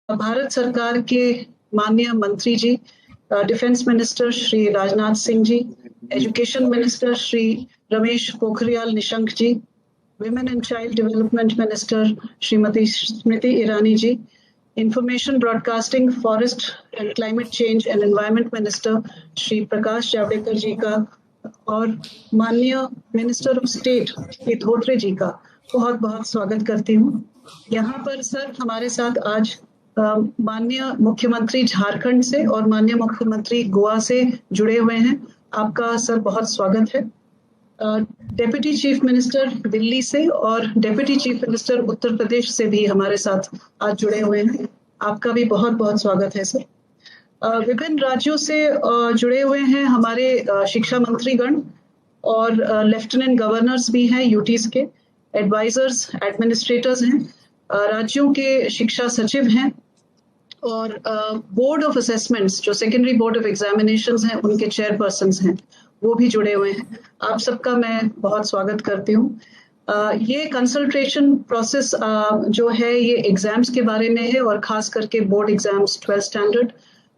भारत सरकार के माननीय मंत्री जी, defence minister Shri Rajnath Singh ji, education minister Shri Ramesh Pokhriyal Nishank ji, women and child development minister Shrimati Smriti Irani ji, information broadcasting, forest and climate change and environment minister Shri Prakash Javadekar ji का और माननीय minister of state Shri Dhotre ji का बहुत बहुत स्वागत करती हूँ। यहाँ पर सर हमारे साथ आज माननीय मुख्यमंत्री झारखंड से और माननीय मुख्यमंत्री गोवा से जुड़े हुए हैं। आपका सर बहुत स्वागत है। डेप्यूटी चीफ मिनिस्टर दिल्ली से और deputy chief minister Uttar Pradesh से भी हमारे साथ आज जुड़े हुए हैं। आपका भी बहुत बहुत स्वागत है सर। विभिन्न राज्यों से जुड़े हुए हैं हमारे शिक्षा मंत्रीगण और लेफ्टिनेंट गवर्नर्स भी हैं, यूटीज के एडवाइजर्स, एडमिनिस्ट्रेटर्स हैं, राज्यों के शिक्षा सचिव हैं और बोर्ड ऑफ असेसमेंट्स जो सेकेंडरी बोर्ड ऑफ एग्जामिनेशंस हैं उनके चेयरपर्सन्स हैं, वो भी जुड़े हुए हैं। आप सबका मैं बहुत स्वागत करती हूँ। ये कंसल्टेशन प्रोसेस जो है ये एग्जाम्स के बारे में है और खास करके बोर्ड एग्जाम्स 12th स्टैंडर्ड,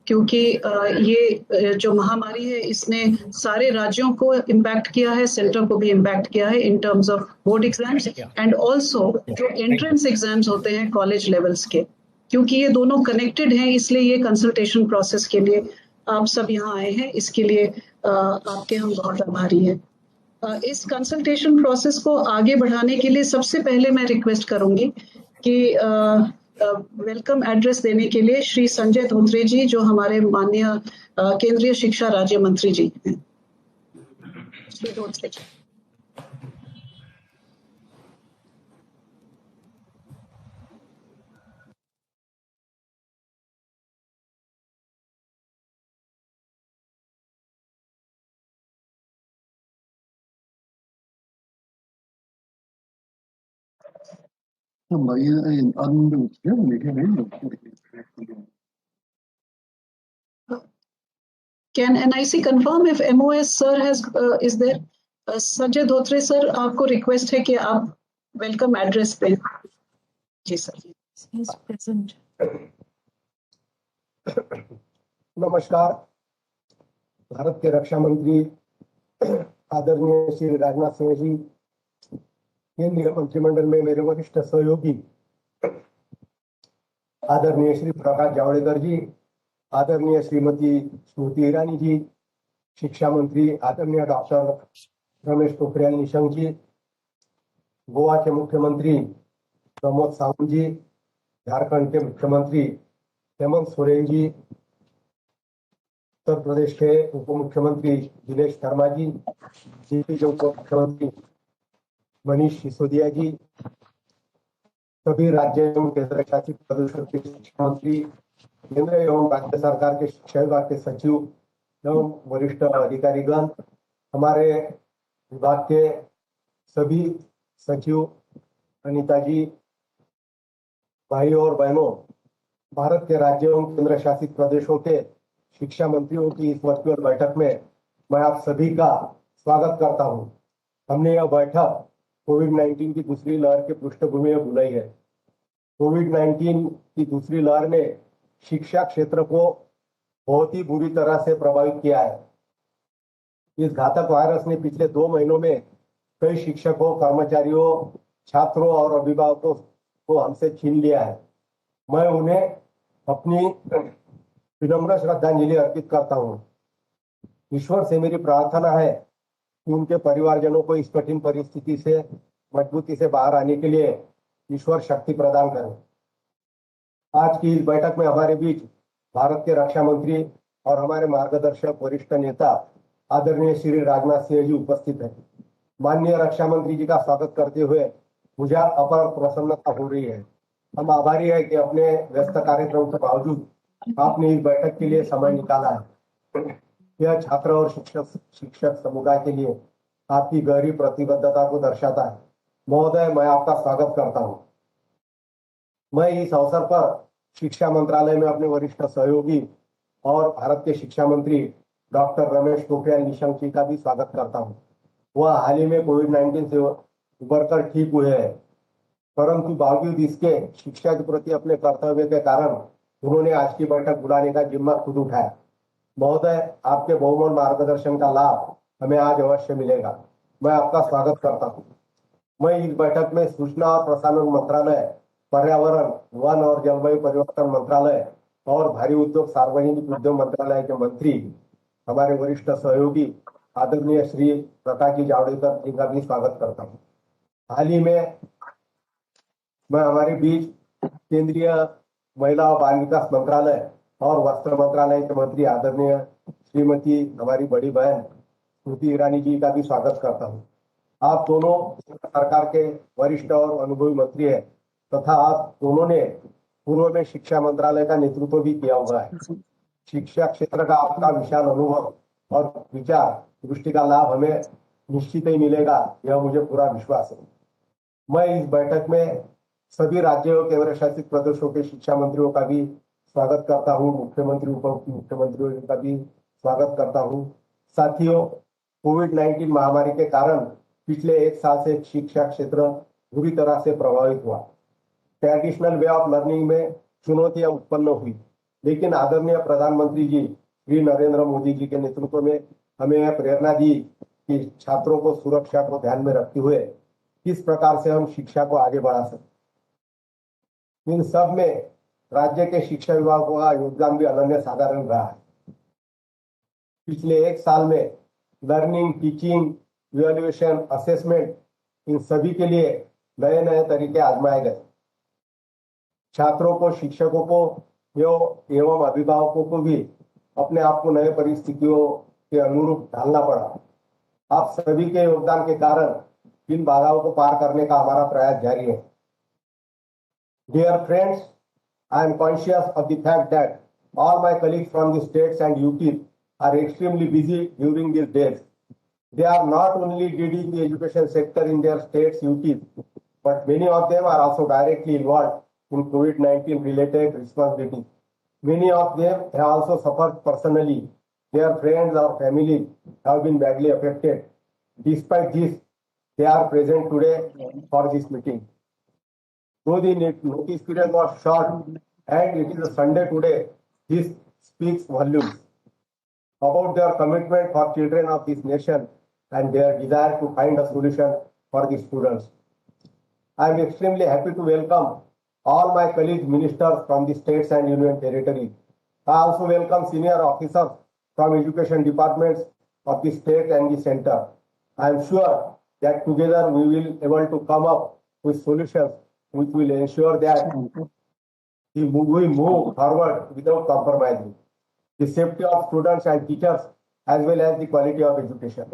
क्योंकि ये जो महामारी है इसने सारे राज्यों को इम्पैक्ट किया है, सेंटर को भी इम्पैक्ट किया है in terms of board exams and also जो एंट्रेंस एग्जाम्स होते हैं कॉलेज लेवल्स के, क्योंकि ये दोनों कनेक्टेड हैं, इसलिए ये कंसल्टेशन प्रोसेस के लिए आप सब यहाँ आए हैं। इसके लिए आपके हम बहुत आभारी हैं। इस कंसल्टेशन प्रोसेस को आगे बढ़ाने के लिए सबसे पहले मैं रिक्वेस्ट करूंगी कि वेलकम एड्रेस देने के लिए श्री संजय धोत्रे जी, जो हमारे माननीय केंद्रीय शिक्षा राज्य मंत्री जी हैं। श्री धोत्रे जी। Can NIC confirm if MOS sir is there? Sanjay Dhotre sir, आपको रिक्वेस्ट है कि आप वेलकम एड्रेस दें। जी सर। He's present. नमस्कार। भारत के रक्षा मंत्री आदरणीय श्री राजनाथ सिंह जी, केंद्रीय मंत्रिमंडल में मेरे वरिष्ठ सहयोगी आदरणीय श्री प्रकाश जावड़ेकर जी, आदरणीय श्रीमती स्मृति ईरानी जी, शिक्षा मंत्री आदरणीय डॉक्टर रमेश पोखरियाल निशंक जी, गोवा के मुख्यमंत्री प्रमोद सावंत जी, झारखंड के मुख्यमंत्री हेमंत सोरेन जी, उत्तर प्रदेश के उप मुख्यमंत्री दिनेश शर्मा जी, यूपी के उप मुख्यमंत्री मनीष सिसोदिया जी, सभी राज्य एवं केंद्र शासित प्रदेशों के शिक्षा मंत्री, केंद्र एवं राज्य सरकार के शिक्षा विभाग के सचिव एवं वरिष्ठ अधिकारीगण, हमारे विभाग के सभी सचिव, अनिता जी, भाई और बहनों, भारत के राज्य एवं केंद्र शासित प्रदेशों के शिक्षा मंत्रियों की इस वर्चुअल बैठक में मैं आप सभी का स्वागत करता हूं। हमने यह बैठक कोविड-19 की दूसरी लहर के पृष्ठभूमि में बुलाई है। कोविड-19 की दूसरी लहर ने शिक्षा क्षेत्र को बहुत ही बुरी तरह से प्रभावित किया है। इस घातक वायरस ने पिछले 2 महीनों में कई शिक्षकों, कर्मचारियों, छात्रों और अभिभावकों को हमसे छीन लिया है। मैं उन्हें अपनी विनम्र श्रद्धांजलि अर्पित करता हूं। ईश्वर से मेरी प्रार्थना है कि उनके परिवारजनों को इस कठिन परिस्थिति से मजबूती से बाहर आने के लिए ईश्वर शक्ति प्रदान करें। आज की इस बैठक में हमारे बीच भारत के रक्षा मंत्री और हमारे मार्गदर्शक वरिष्ठ नेता आदरणीय श्री राजनाथ सिंह जी उपस्थित हैं। माननीय रक्षा मंत्री जी का स्वागत करते हुए मुझे अपार प्रसन्नता हो रही है। हम आभारी है कि अपने व्यस्त कार्यक्रम के बावजूद आपने इस बैठक के लिए समय निकाला है। यह छात्र और शिक्षक समुदाय के लिए आपकी गहरी प्रतिबद्धता को दर्शाता है। महोदय, मैं आपका स्वागत करता हूं। मैं इस अवसर पर शिक्षा मंत्रालय में अपने वरिष्ठ सहयोगी और भारत के शिक्षा मंत्री डॉक्टर रमेश पोखरियाल निशंक जी का भी स्वागत करता हूं। वह हाल ही में कोविड-19 से उबरकर ठीक हुए हैं, परंतु बावजूद इसके शिक्षा के प्रति अपने कर्तव्य के कारण उन्होंने आज की बैठक बुलाने का जिम्मा खुद उठाया। महोदय, आपके बहुमूल्य मार्गदर्शन का लाभ हमें आज अवश्य मिलेगा। मैं आपका स्वागत करता हूँ। मैं इस बैठक में सूचना और प्रसारण मंत्रालय, पर्यावरण, वन और जलवायु परिवर्तन मंत्रालय और भारी उद्योग सार्वजनिक उद्योग मंत्रालय के मंत्री, हमारे वरिष्ठ सहयोगी आदरणीय श्री प्रकाश जी जावड़ेकर जी का भी स्वागत करता हूँ। हाल ही में मैं हमारे बीच केंद्रीय महिला और बाल विकास मंत्रालय और वस्त्र मंत्रालय के मंत्री आदरणीय श्रीमती हमारी बड़ी बहन स्मृति ईरानी जी का भी स्वागत करता हूँ। आप दोनों सरकार के वरिष्ठ और अनुभवी मंत्री हैं तथा आप दोनों ने पूर्व में शिक्षा मंत्रालय का नेतृत्व भी किया हुआ है। शिक्षा क्षेत्र का आपका विशाल अनुभव और विचार दृष्टि का लाभ हमें निश्चित ही मिलेगा, यह मुझे पूरा विश्वास है। मैं इस बैठक में सभी राज्यों और केंद्र शासित प्रदेशों के शिक्षा मंत्रियों का भी स्वागत करता हूँ, मुख्यमंत्री उप मुख्यमंत्रियों का भी स्वागत करता हूँ। साथियों, कोविड-19 महामारी के कारण पिछले एक साल से शिक्षा क्षेत्र बुरी तरह से प्रभावित हुआ। ट्रेडिशनल वे ऑफ लर्निंग में चुनौतियां उत्पन्न हुई, लेकिन आदरणीय प्रधानमंत्री जी श्री नरेंद्र मोदी जी के नेतृत्व में हमें यह प्रेरणा दी कि छात्रों को सुरक्षा को ध्यान में रखते हुए किस प्रकार से हम शिक्षा को आगे बढ़ा सकते। इन सब में राज्य के शिक्षा विभाग का योगदान भी अनन्य साधारण रहा है। पिछले एक साल में लर्निंग, टीचिंग, इवैल्यूएशन, असेसमेंट, इन सभी के लिए नए नए तरीके आजमाए गए। छात्रों को, शिक्षकों को एवं अभिभावकों को भी अपने आप को नए परिस्थितियों के अनुरूप ढालना पड़ा। आप सभी के योगदान के कारण इन बाधाओं को पार करने का हमारा प्रयास जारी है। Dear friends, I am conscious of the fact that all my colleagues from the states and UTs are extremely busy during these days. They are not only leading the education sector in their states, UTs, but many of them are also directly involved in COVID-19 related responsibilities. Many of them have also suffered personally. Their friends or families have been badly affected. Despite this, they are present today for this meeting. Though the notice period was short and it is a Sunday today, this speaks volumes about their commitment for children of this nation and their desire to find a solution for the students. I am extremely happy to welcome all my colleague ministers from the states and union territories. I also welcome senior officers from education departments of the state and the center. I am sure that together we will be able to come up with solutions which will ensure that we move forward without compromising the safety of students and teachers as well as the quality of education.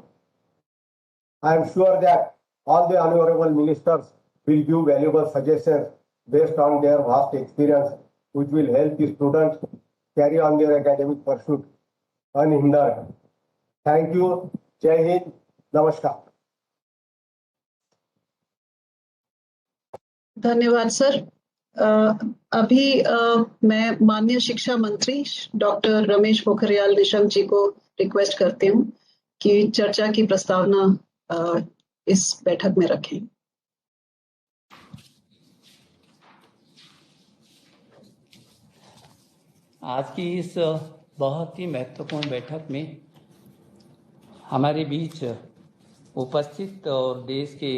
I am sure that all the honorable ministers will give valuable suggestions based on their vast experience, which will help the students carry on their academic pursuit unhindered. Thank you. Jai Hind. Namaskar. धन्यवाद sir. अभी मैं माननीय शिक्षा मंत्री doctor Ramesh Pokhriyal Nishank जी को request करती हूँ कि चर्चा की प्रस्तावना इस बैठक में रखें। आज की इस बहुत ही महत्वपूर्ण बैठक में हमारे बीच उपस्थित और देश के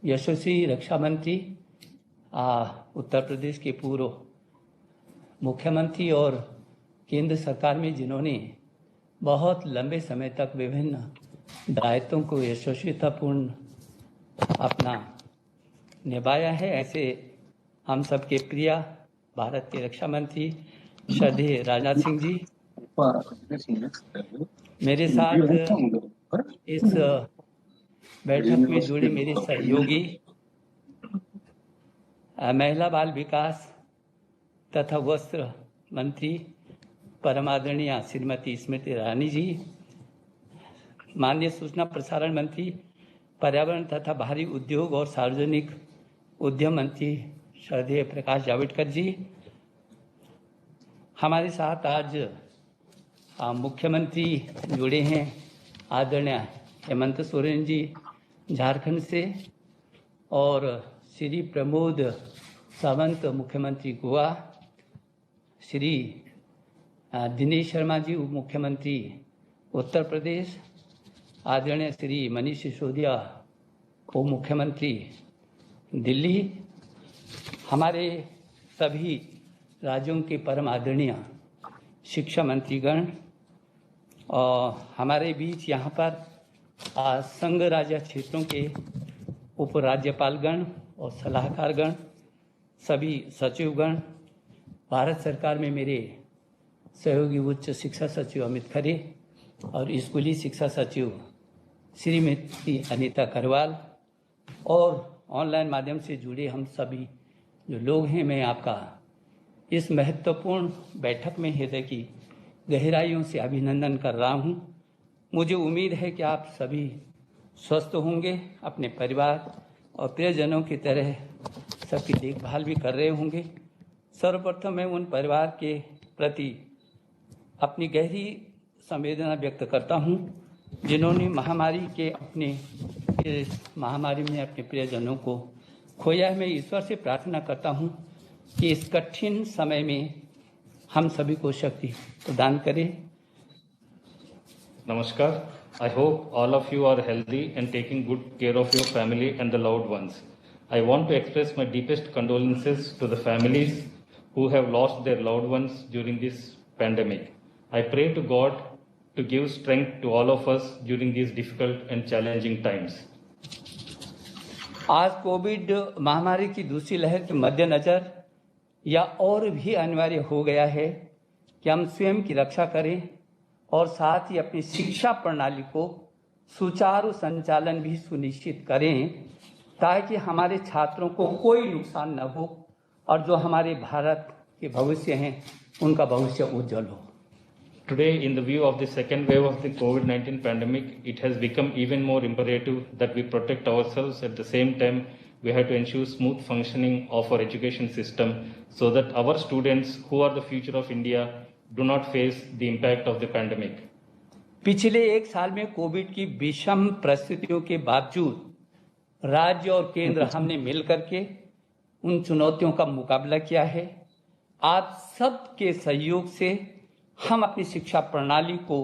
यशस्वी रक्षा मंत्री, उत्तर प्रदेश के पूर्व मुख्यमंत्री और केंद्र सरकार में जिन्होंने बहुत लंबे समय तक विभिन्न दायित्वों को यशस्वीतापूर्ण अपना निभाया है, ऐसे हम सबके प्रिय भारत के रक्षा मंत्री श्रद्धेय राजनाथ सिंह जी, मेरे साथ इस बैठक में जुड़े मेरे सहयोगी महिला बाल विकास तथा वस्त्र मंत्री परम आदरणीय श्रीमती स्मृति ईरानी जी, माननीय सूचना प्रसारण मंत्री, पर्यावरण तथा भारी उद्योग और सार्वजनिक उद्यम मंत्री श्रद्धेय प्रकाश जावड़ेकर जी, हमारे साथ आज मुख्यमंत्री जुड़े हैं आदरणीय हेमंत सोरेन जी झारखंड से, और श्री प्रमोद सावंत मुख्यमंत्री गोवा, श्री दिनेश शर्मा जी उप मुख्यमंत्री उत्तर प्रदेश, आदरणीय श्री मनीष सिसोदिया उप मुख्यमंत्री दिल्ली, हमारे सभी राज्यों के परम आदरणीय शिक्षा मंत्रीगण और हमारे बीच यहाँ पर संघ राज्य क्षेत्रों के उपराज्यपालगण और सलाहकारगण, सभी सचिवगण, भारत सरकार में मेरे सहयोगी उच्च शिक्षा सचिव अमित खरे और स्कूली शिक्षा सचिव श्रीमती अनीता करवाल और ऑनलाइन माध्यम से जुड़े हम सभी जो लोग हैं, मैं आपका इस महत्वपूर्ण बैठक में हृदय की गहराइयों से अभिनंदन कर रहा हूं। मुझे उम्मीद है कि आप सभी स्वस्थ होंगे, अपने परिवार और प्रियजनों की तरह सबकी देखभाल भी कर रहे होंगे। सर्वप्रथम मैं उन परिवार के प्रति अपनी गहरी संवेदना व्यक्त करता हूं जिन्होंने महामारी में अपने प्रियजनों को खोया है। मैं ईश्वर से प्रार्थना करता हूं कि इस कठिन समय में हम सभी को शक्ति प्रदान करें। Namaskar. I hope all of you are healthy and taking good care of your family and the loved ones. I want to express my deepest condolences to the families who have lost their loved ones during this pandemic. I pray to God to give strength to all of us during these difficult and challenging times. आज Covid महामारी की दूसरी लहर के मद्देनजर या और भी अनिवार्य हो गया है कि हम स्वयं की रक्षा करें और साथ ही अपनी शिक्षा प्रणाली को सुचारू संचालन भी सुनिश्चित करें ताकि हमारे छात्रों को कोई नुकसान न हो और जो हमारे भारत के भविष्य हैं उनका भविष्य उज्जवल हो। Today, in the view of the second wave of the COVID-19 pandemic, it has become even more imperative that we protect ourselves. At the same time, we have to ensure smooth functioning of our education system so that our students, who are the future of India, do not face the impact of the pandemic. पिछले एक साल में Covid की विषम परिस्थितियों के बावजूद राज्य और केंद्र हमने मिलकर के उन चुनौतियों का मुकाबला किया है। आप सबके सहयोग से हम अपनी शिक्षा प्रणाली को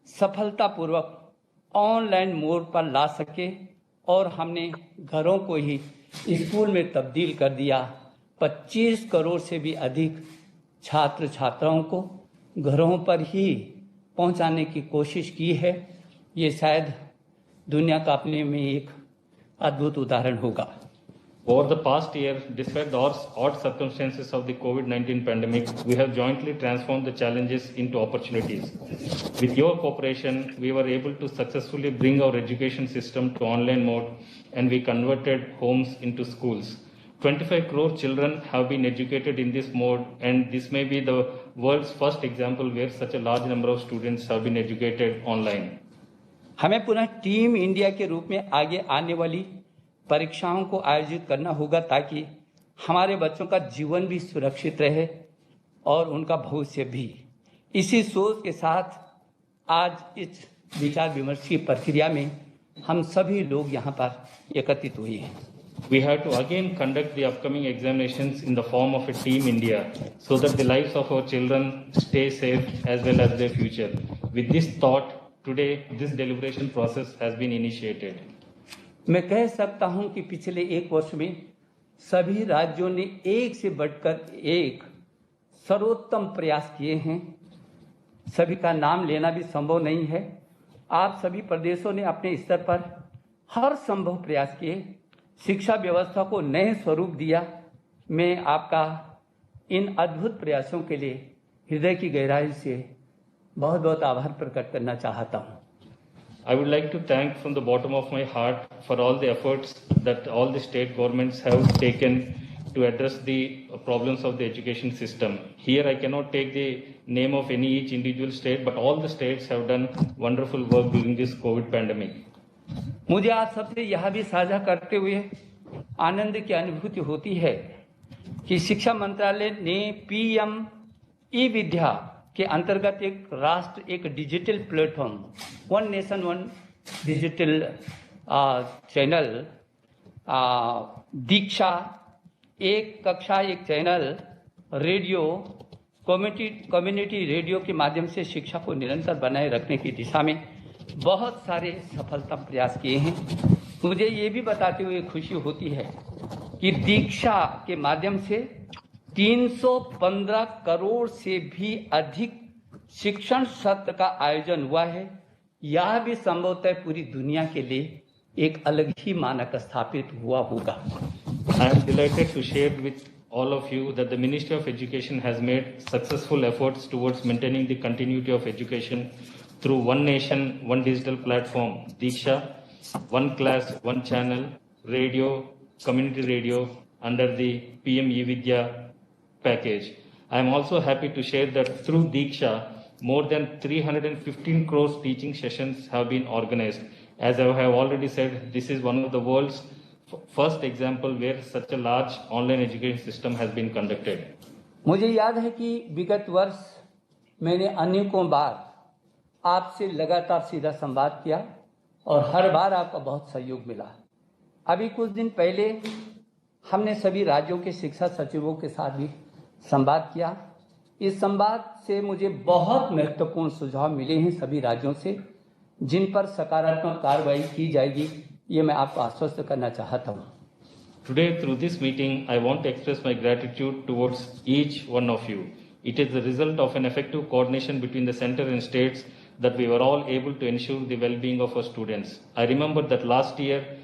सफलतापूर्वक ऑनलाइन मोड पर ला सके और हमने घरों को ही स्कूल में तब्दील कर दिया। 25 करोड़ से भी अधिक छात्र छात्राओं को घरों पर ही पहुंचाने की कोशिश की है। ये शायद दुनिया का अपने में एक अद्भुत उदाहरण होगा। Over the past year, despite the odd circumstances of the COVID-19 pandemic, we have jointly transformed the challenges into opportunities. With your cooperation, we were able to successfully bring our education system to online mode, and we converted homes into schools. 25 crore children have been educated in this mode, and this may be the world's first example where such a large number of students have been educated online. हमें पुनः team India के रूप में आगे आने वाली परीक्षाओं को आयोजित करना होगा ताकि हमारे बच्चों का जीवन भी सुरक्षित रहे और उनका भविष्य भी। इसी सोच के साथ आज इस विचार विमर्श की प्रक्रिया में हम सभी लोग यहाँ पर एकत्रित हुए हैं। We have to again conduct the upcoming examinations in the form of a team India so that the lives of our children stay safe as well as their future. With this thought, today this deliberation process has been initiated. मैं कह सकता हूं कि पिछले एक वर्ष में सभी राज्यों ने एक से बढ़कर एक सर्वोत्तम प्रयास किए हैं। सभी का नाम लेना भी संभव नहीं है। आप सभी प्रदेशों ने अपने स्तर पर हर संभव प्रयास किए, शिक्षा व्यवस्था को नए स्वरूप दिया। मैं आपका इन अद्भुत प्रयासों के लिए हृदय की गहराई से बहुत बहुत आभार प्रकट करना चाहता हूं। I would like to thank from the bottom of my heart for all the efforts that all the state governments have taken to address the problems of the education system. Here I cannot take the name of any each individual state, but all the states have done wonderful work during this COVID pandemic. मुझे आप सबसे यह भी साझा करते हुए आनंद की अनुभूति होती है कि शिक्षा मंत्रालय ने पीएम ई विद्या के अंतर्गत एक digital platform one nation one digital channel Diksha एक कक्षा, एक चैनल रेडियो, कम्युनिटी रेडियो के माध्यम से शिक्षा को निरंतर बनाए रखने की दिशा में बहुत सारे सफलता प्रयास किए हैं। मुझे ये भी बताते हुए खुशी होती है कि दीक्षा के माध्यम से 315 करोड़ से भी अधिक शिक्षण सत्र का आयोजन हुआ है। यह भी संभवतः पूरी दुनिया के लिए एक अलग ही मानक स्थापित हुआ होगा। I am delighted to share with all of you that the Ministry of Education has made successful efforts towards maintaining the continuity of education through One Nation, One Digital Platform, Diksha, One Class, One Channel, radio, community radio under the PM eVidya package. I am also happy to share that through Diksha, more than 315 crores teaching sessions have been organized. As I have already said, this is one of the world's first example where such a large online education system has been conducted. मुझे याद है कि विगत वर्ष मैंने अनेकों बार आपसे लगातार सीधा संवाद किया और हर बार आपका बहुत सहयोग मिला। अभी कुछ दिन पहले हमने सभी राज्यों के शिक्षा सचिवों के साथ भी संवाद किया। इस संवाद से मुझे बहुत महत्वपूर्ण सुझाव मिले हैं सभी राज्यों से, जिन पर सकारात्मक कार्रवाई की जाएगी, ये मैं आपको आश्वस्त करना चाहता हूँ। Today, through this meeting, I want to express my gratitude towards each one of you. It is the result of an effective coordination between the center and states that we were all able to ensure the well-being of our students. I remember that last year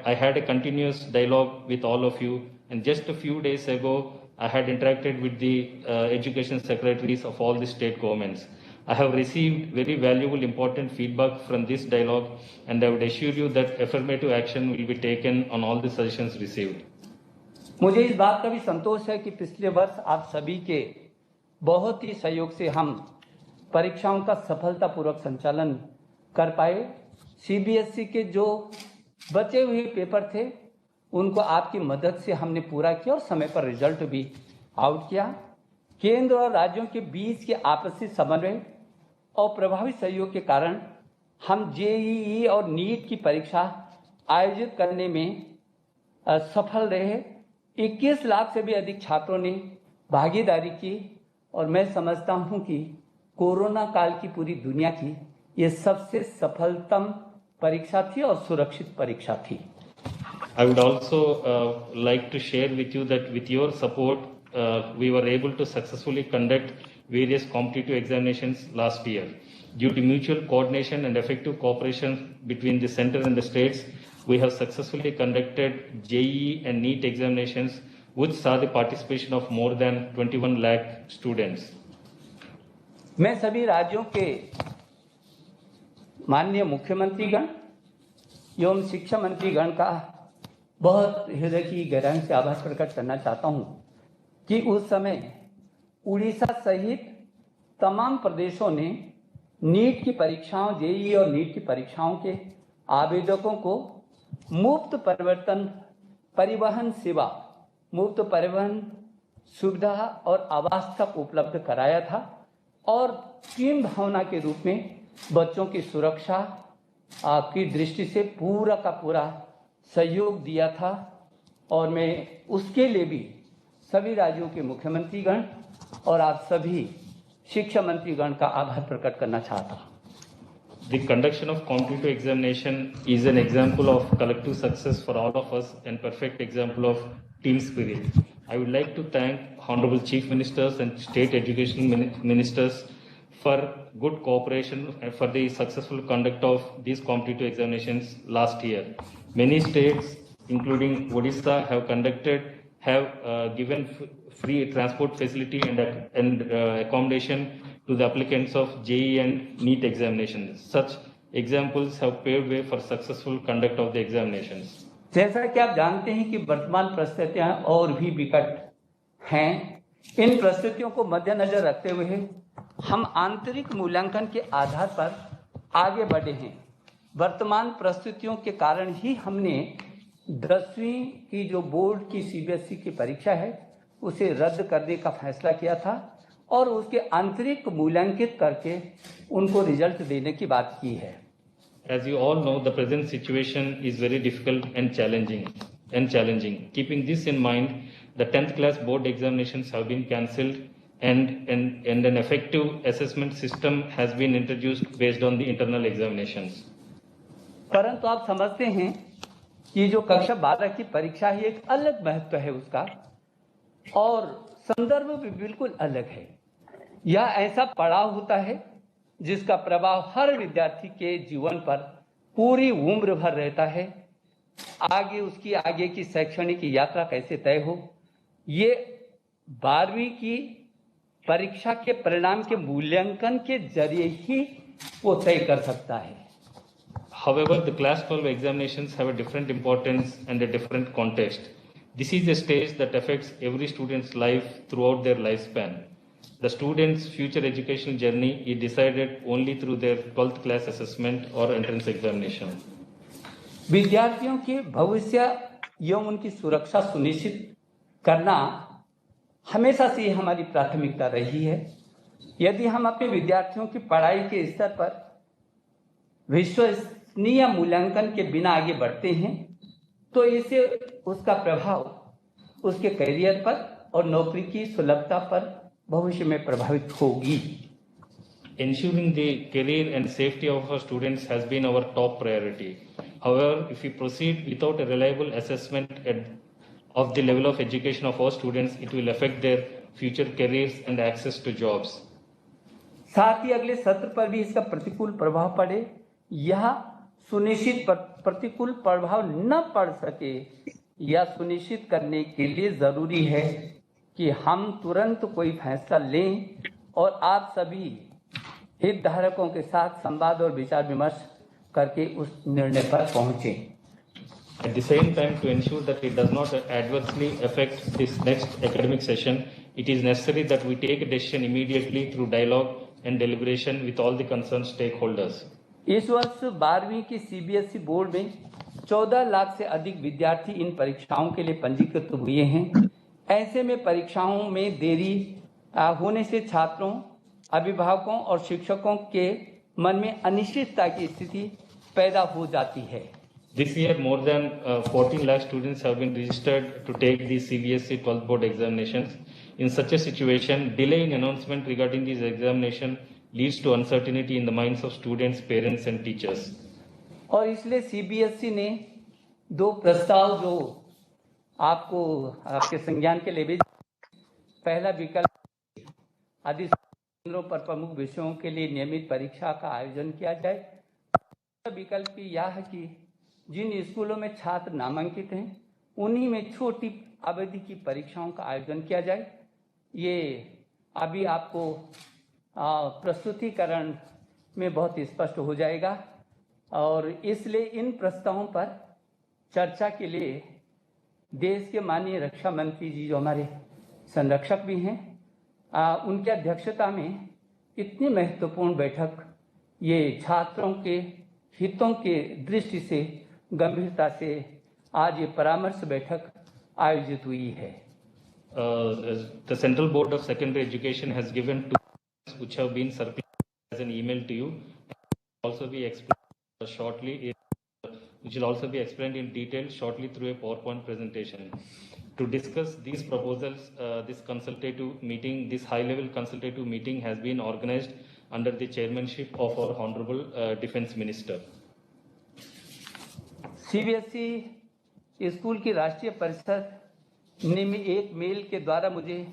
I had a continuous dialogue with all of you, and just a few days ago, I had interacted with the education secretaries of all the state governments. I have received very valuable, important feedback from this dialogue, and I would assure you that affirmative action will be taken on all the suggestions received. मुझे इस बात का भी संतोष है कि पिछले वर्ष आप सभी के बहुत ही सहयोग से हम परीक्षाओं का सफलतापूर्वक संचालन कर पाए। सीबीएसई के जो बचे हुए पेपर थे, उनको आपकी मदद से हमने पूरा किया और समय पर रिजल्ट भी आउट किया। केंद्र और राज्यों के बीच के आपसी समन्वय और प्रभावी सहयोग के कारण हम जेईई और नीट की परीक्षा आयोजित करने में सफल रहे। 21 लाख से भी अधिक छात्रों ने भागीदारी की और मैं समझता हूं कि कोरोना काल की पूरी दुनिया की ये सबसे सफलतम परीक्षा थी और सुरक्षित परीक्षा थी। I would also like to share with you that with your support, we were able to successfully conduct various competitive examinations last year. Due to mutual coordination and effective cooperation between the center and the states, we have successfully conducted JEE and NEET examinations, which saw the participation of more than 21 lakh students. मैं सभी राज्यों के माननीय मुख्यमंत्रीगण एवं शिक्षा मंत्रीगण का बहुत हृदय की गहराई से आभार प्रकट करना चाहता हूं कि उस समय उड़ीसा सहित तमाम प्रदेशों ने नीट की परीक्षाओं, जेईई और नीट की परीक्षाओं के आवेदकों को मुफ्त परिवहन सेवा, मुफ्त परिवहन सुविधा और आवास तक उपलब्ध कराया था और टीम भावना के रूप में बच्चों की सुरक्षा की दृष्टि से पूरा का पूरा सहयोग दिया था और मैं उसके लिए भी सभी राज्यों के मुख्यमंत्रीगण और आप सभी शिक्षा मंत्रीगण का आभार प्रकट करना चाहता हूं। The conduction of competitive examination is an example of collective success for all of us and perfect example of team spirit. I would like to thank Honorable Chief Ministers and State Education Ministers for good cooperation and for the successful conduct of these competitive examinations last year. Many states, including Odisha, have given free transport facility and accommodation to the applicants of JEE and NEET examinations. Such examples have paved way for successful conduct of the examinations. जैसा कि आप जानते हैं कि वर्तमान परिस्थितियां और भी विकट हैं, इन परिस्थितियों को मद्देनजर रखते हुए हम आंतरिक मूल्यांकन के आधार पर आगे बढ़े हैं। वर्तमान परिस्थितियों के कारण ही हमने 10वीं की जो बोर्ड की सीबीएसई की परीक्षा है उसे रद्द करने का फैसला किया था और उसके आंतरिक मूल्यांकित करके उनको रिजल्ट देने की बात की है। As you all know, the present situation is very difficult and challenging. Keeping this in mind, the 10th class board examinations have been cancelled and an effective assessment system has been introduced based on the internal examinations. परंतु आप समझते हैं कि जो कक्षा 12 की परीक्षा है एक अलग महत्व है उसका और संदर्भ भी बिल्कुल अलग है। यह ऐसा पड़ाव होता है जिसका प्रभाव हर विद्यार्थी के जीवन पर पूरी उम्र भर रहता है। आगे उसकी आगे की शैक्षणिक यात्रा कैसे तय हो, ये 12वीं की परीक्षा के परिणाम के मूल्यांकन के जरिए ही वो तय कर सकता है। However, the class 12 examinations have a different importance and a different context. This is a stage that affects every student's life throughout their lifespan. The student's future educational journey is decided only through their 12th class assessment or entrance examination. विद्यार्थियों के भविष्य एवं उनकी सुरक्षा सुनिश्चित करना हमेशा से हमारी प्राथमिकता रही है। यदि हम अपने विद्यार्थियों की पढ़ाई के स्तर पर विश्वसनीय मूल्यांकन के बिना आगे बढ़ते हैं तो इससे उसका प्रभाव उसके करियर पर और नौकरी की सुलभता पर भविष्य में प्रभावित होगी। Ensuring the career and safety of our students has been our top priority. However, if we proceed without a reliable assessment of the level of education of our students, it will affect their future careers and access to jobs. साथ ही अगले सत्र पर भी इसका प्रतिकूल प्रभाव पड़े, यह सुनिश्चित प्रतिकूल प्रभाव न पड़ सके, यह सुनिश्चित करने के लिए जरूरी है कि हम तुरंत कोई फैसला लें और आप सभी हितधारकों के साथ संवाद और विचार विमर्श करके उस निर्णय पर पहुंचे। At the same time, to ensure that it does not adversely affect this next academic session, it is necessary that we take a decision immediately through dialogue and deliberation with all the concerned stakeholders. इस वर्ष 12वीं की CBSE board में 14 लाख से अधिक विद्यार्थी इन परीक्षाओं के लिए पंजीकृत हुए हैं। ऐसे में परीक्षाओं में देरी होने से छात्रों, अभिभावकों और शिक्षकों के मन में अनिश्चितता की स्थिति पैदा हो जाती है। This year, more than 14 lakh students have been registered to take the CBSE 12th board examinations. In such a situation, delay in announcement regarding these examinations leads to uncertainty in the minds of students, parents and teachers. और इसलिए CBSE ने दो प्रस्ताव जो आपको आपके संज्ञान के लिए भेज, पहला विकल्प आदि केंद्रों पर प्रमुख विषयों के लिए नियमित परीक्षा का आयोजन किया जाए। विकल्प यह है कि जिन स्कूलों में छात्र नामांकित हैं उन्हीं में छोटी अवधि की परीक्षाओं का आयोजन किया जाए। ये अभी आपको प्रस्तुतिकरण में बहुत स्पष्ट हो जाएगा और इसलिए इन प्रस्तावों पर चर्चा के लिए देश के माननीय रक्षा मंत्री जी जो हमारे संरक्षक भी हैं, उनकी अध्यक्षता में इतनी महत्वपूर्ण बैठक ये छात्रों के हितों के दृष्टि से गंभीरता से आज ये परामर्श बैठक आयोजित हुई है। The Central Board of Secondary Education has given two which have been circulated as an email to you. Also be explained shortly. Which will also be explained in detail shortly through a PowerPoint presentation. To discuss these proposals, this consultative meeting, this high-level consultative meeting has been organized under the chairmanship of our Honorable Defence Minister. CBSE school की राष्ट्रीय परिषद ने एक mail के द्वारा मुझे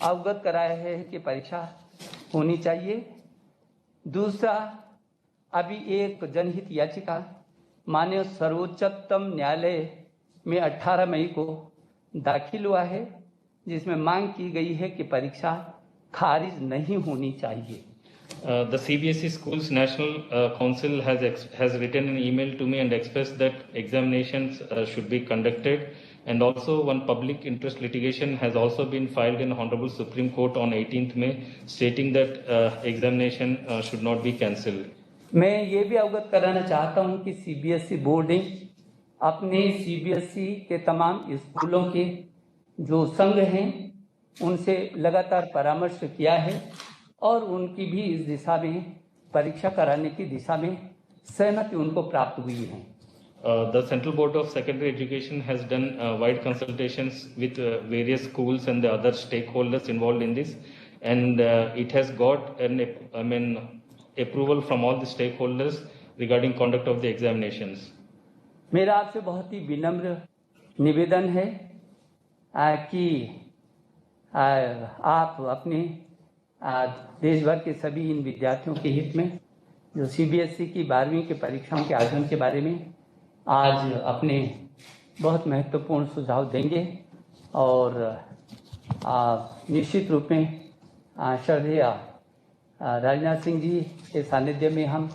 अवगत कराया है कि परीक्षा होनी चाहिए। दूसरा, अभी एक जनहित याचिका माननीय सर्वोच्चतम न्यायालय में 18 मई को दाखिल हुआ है जिसमें मांग की गई है कि परीक्षा खारिज नहीं होनी चाहिए। The CBSE Schools National Council has written an email to me and expressed that examinations should be conducted, and also one public interest litigation has also been filed in Honorable Supreme Court on 18th May stating that examination should not be cancelled. मैं ये भी अवगत कराना चाहता हूं कि CBSE board ने अपने सीबीएसई के तमाम स्कूलों के जो संघ हैं उनसे लगातार परामर्श किया है और उनकी भी इस दिशा में परीक्षा कराने की दिशा में सहमति उनको प्राप्त हुई है। The Central Board of Secondary Education has done wide consultations with various schools and the other stakeholders involved in this, and it has got approval from all the stakeholders regarding conduct of the examinations. मेरा आपसे बहुत ही विनम्र निवेदन है कि आप अपने देश भर के सभी इन विद्यार्थियों के हित में जो सीबीएसई की 12वीं की परीक्षाओं के आयोजन के बारे में आज अपने बहुत महत्वपूर्ण सुझाव देंगे और निश्चित रूप में श्रद्धेय राजनाथ सिंह जी के सानिध्य में हम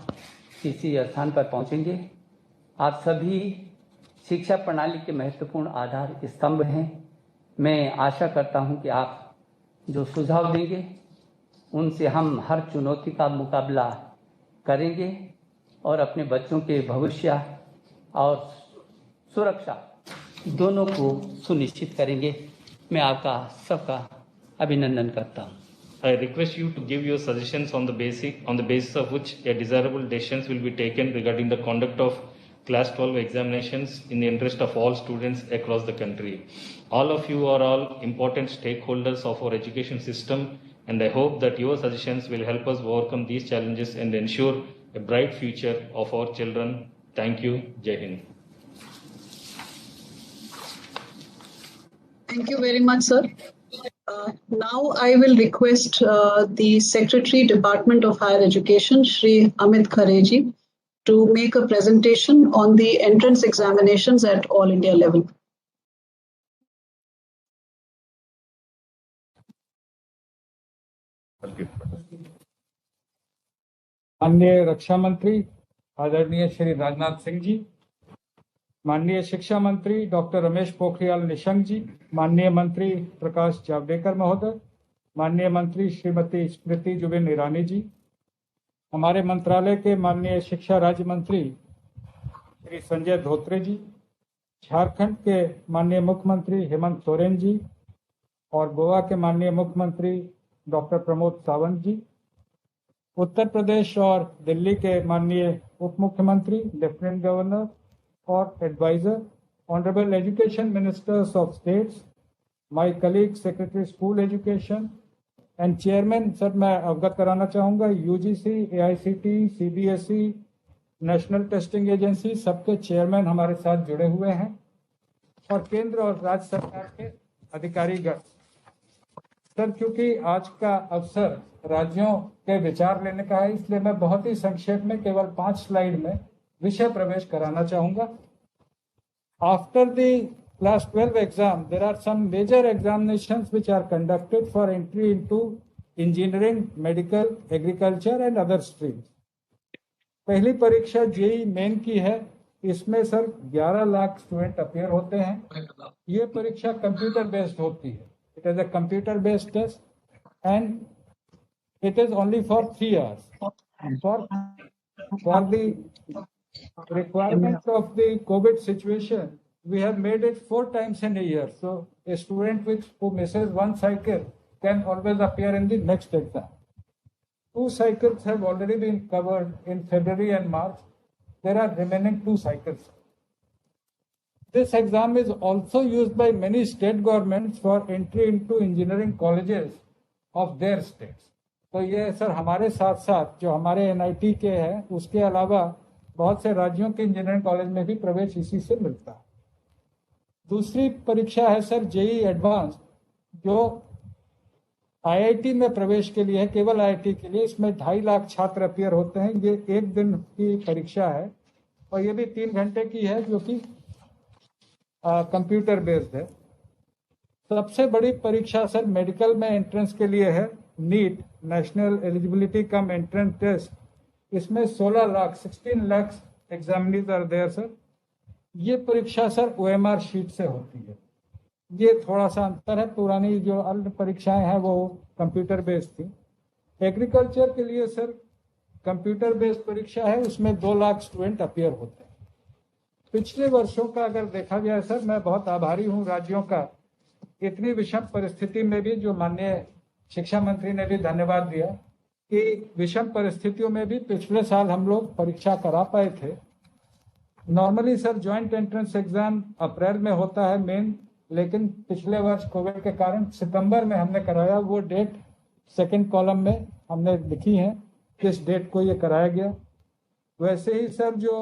किसी स्थान पर पहुंचेंगे। आप सभी शिक्षा प्रणाली के महत्वपूर्ण आधार स्तंभ हैं। मैं आशा करता हूं कि आप जो सुझाव देंगे उनसे हम हर चुनौती का मुकाबला करेंगे और अपने बच्चों के भविष्य और सुरक्षा दोनों को सुनिश्चित करेंगे। मैं आपका सबका अभिनंदन करता हूं। I request you to give your suggestions on the basis of which a desirable decisions will be taken regarding the conduct of Class 12 examinations in the interest of all students across the country. All of you are all important stakeholders of our education system, and I hope that your suggestions will help us overcome these challenges and ensure a bright future of our children. Thank you. Jai Hind. Thank you very much, sir. Now I will request the Secretary, Department of Higher Education, Shri Amit Khareji, to make a presentation on the entrance examinations at all India level. माननीय रक्षा मंत्री आदरणीय श्री राजनाथ सिंह जी, माननीय शिक्षा मंत्री doctor Ramesh Pokhriyal Nishank जी, माननीय मंत्री प्रकाश जावड़ेकर महोदय, माननीय मंत्री श्रीमती स्मृति जुबिन ईरानी जी, हमारे मंत्रालय के माननीय शिक्षा राज्य मंत्री श्री संजय धोत्रे जी, झारखंड के माननीय मुख्यमंत्री हेमंत सोरेन जी और गोवा के माननीय मुख्यमंत्री डॉक्टर प्रमोद सावंत जी, उत्तर प्रदेश और दिल्ली के माननीय उप मुख्यमंत्री, लेफ्टिनेंट गवर्नर और adviser, honourable education ministers of states, my colleague secretary school education and chairman. Sir, मैं अवगत कराना चाहूँगा UGC, AICTE, CBSE, National Testing Agency, सबके चेयरमैन हमारे साथ जुड़े हुए हैं और केंद्र और राज्य सरकार के अधिकारीगण। सर, क्योंकि आज का अवसर राज्यों के विचार लेने का है, इसलिए मैं बहुत ही संक्षेप में केवल 5 स्लाइड में विषय प्रवेश कराना चाहूंगा। After the class 12 exam there are some major examinations which are conducted for entry into engineering, medical, agriculture and other streams. पहली परीक्षा जेईई मेन की है। इसमें सर 11 लाख स्टूडेंट अपियर होते हैं। ये परीक्षा कंप्यूटर बेस्ड होती है। It is a computer based test and it is only for 3 hours. For the requirements of the COVID situation, we have made it 4 times in a year. So a student who misses 1 cycle can always appear in the next exam. 2 cycles have already been covered in February and March. There are remaining 2 cycles. This exam is also used by many state governments for entry into engineering colleges of their states. तो ये sir हमारे साथ साथ जो हमारे NIT के हैं उसके अलावा बहुत से राज्यों के इंजीनियरिंग कॉलेज में भी प्रवेश इसी से मिलता है। दूसरी परीक्षा है सर जेईई एडवांस, जो आईआईटी में प्रवेश के लिए है, केवल आईआईटी के लिए। इसमें 2.5 लाख छात्र अपियर होते हैं। ये 1 दिन की परीक्षा है और ये भी 3 घंटे की है, जो कि कंप्यूटर बेस्ड है। सबसे बड़ी परीक्षा सर मेडिकल में एंट्रेंस के लिए है, NEET, National Eligibility cum Entrance Test. इसमें 16 lakh examinees are there sir. ये परीक्षा सर ओएमआर शीट से होती है। ये थोड़ा सा अंतर है, पुरानी जो अन्य परीक्षाएं हैं वो कंप्यूटर बेस्ड थी। एग्रीकल्चर के लिए सर कंप्यूटर बेस्ड परीक्षा है, उसमें 2 लाख स्टूडेंट अपियर होते हैं। पिछले वर्षों का अगर देखा जाए सर, मैं बहुत आभारी हूँ राज्यों का, इतनी विषम परिस्थिति में भी, जो माननीय शिक्षा मंत्री ने भी धन्यवाद दिया कि विषम परिस्थितियों में भी पिछले साल हम लोग परीक्षा करा पाए थे। Normally sir joint entrance exam April में होता है मेन, लेकिन पिछले वर्ष कोविड के कारण सितंबर में हमने कराया। वो डेट सेकंड कॉलम में हमने लिखी है किस डेट को ये कराया गया। वैसे ही सर जो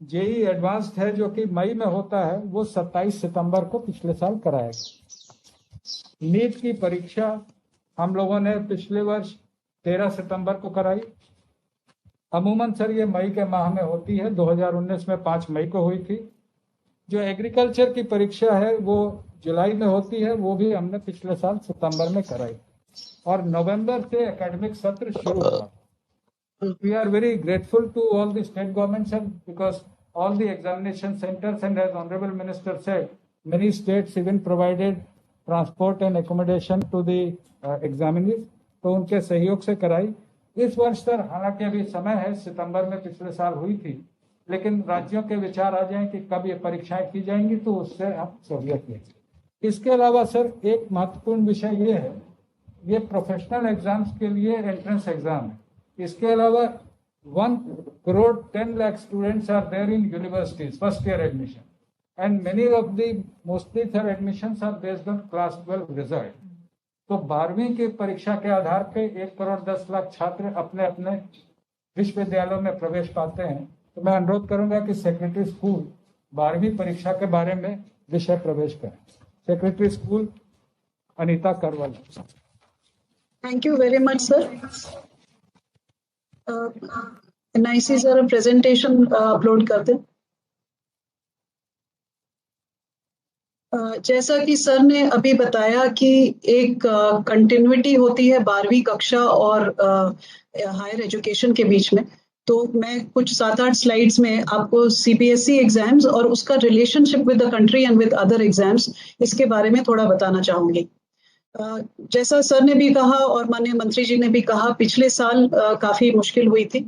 जेई एडवांस्ड है जो कि मई में होता है, वो 27 सितंबर को पिछले साल कराया गया। नीट की परीक्षा हम लोगों ने पिछले वर्ष 13 सितंबर को कराई। अमूमन सर ये मई के माह में होती है, 2019 में 5 मई को हुई थी। जो एग्रीकल्चर की परीक्षा है वो जुलाई में होती है, वो भी हमने पिछले साल सितंबर में कराई और नवंबर से एकेडमिक सत्र शुरू हुआ। We are very grateful to all the state governments because all the examination centers, and as Honorable Minister said, many states even provided transport and accommodation to the examinees, तो उनके सहयोग से कराई। इस वर्ष सर हालांकि अभी समय है, सितंबर में पिछले साल हुई थी, लेकिन राज्यों के विचार आ जाएं कि कब ये परीक्षाएं की जाएंगी तो उससे आप सहूलियत लेंगे। इसके अलावा सर एक महत्वपूर्ण विषय ये है, ये प्रोफेशनल एग्जाम्स के लिए एंट्रेंस एग्जाम है। इसके अलावा 1,10,00,000 students are there in universities, first year admission, and many of the mostly their admissions are based on class 12 result. तो 12वीं की परीक्षा के आधार पे 1,10,00,000 छात्र अपने अपने विश्वविद्यालयों में प्रवेश पाते हैं। तो मैं अनुरोध करूंगा कि सेक्रेटरी स्कूल 12वीं परीक्षा के बारे में विषय प्रवेश करें। सेक्रेटरी स्कूल अनीता करवल। Thank you very much, sir. NIC sir presentation upload कर दें। जैसा कि सर ने अभी बताया कि एक कंटिन्यूटी होती है 12वीं कक्षा और हायर एजुकेशन के बीच में, तो मैं कुछ 7-8 स्लाइड्स में आपको CBSE एग्जाम्स और उसका relationship with the country and with other exams, इसके बारे में थोड़ा बताना चाहूंगी। जैसा सर ने भी कहा और माननीय मंत्री जी ने भी कहा, पिछले साल काफी मुश्किल हुई थी।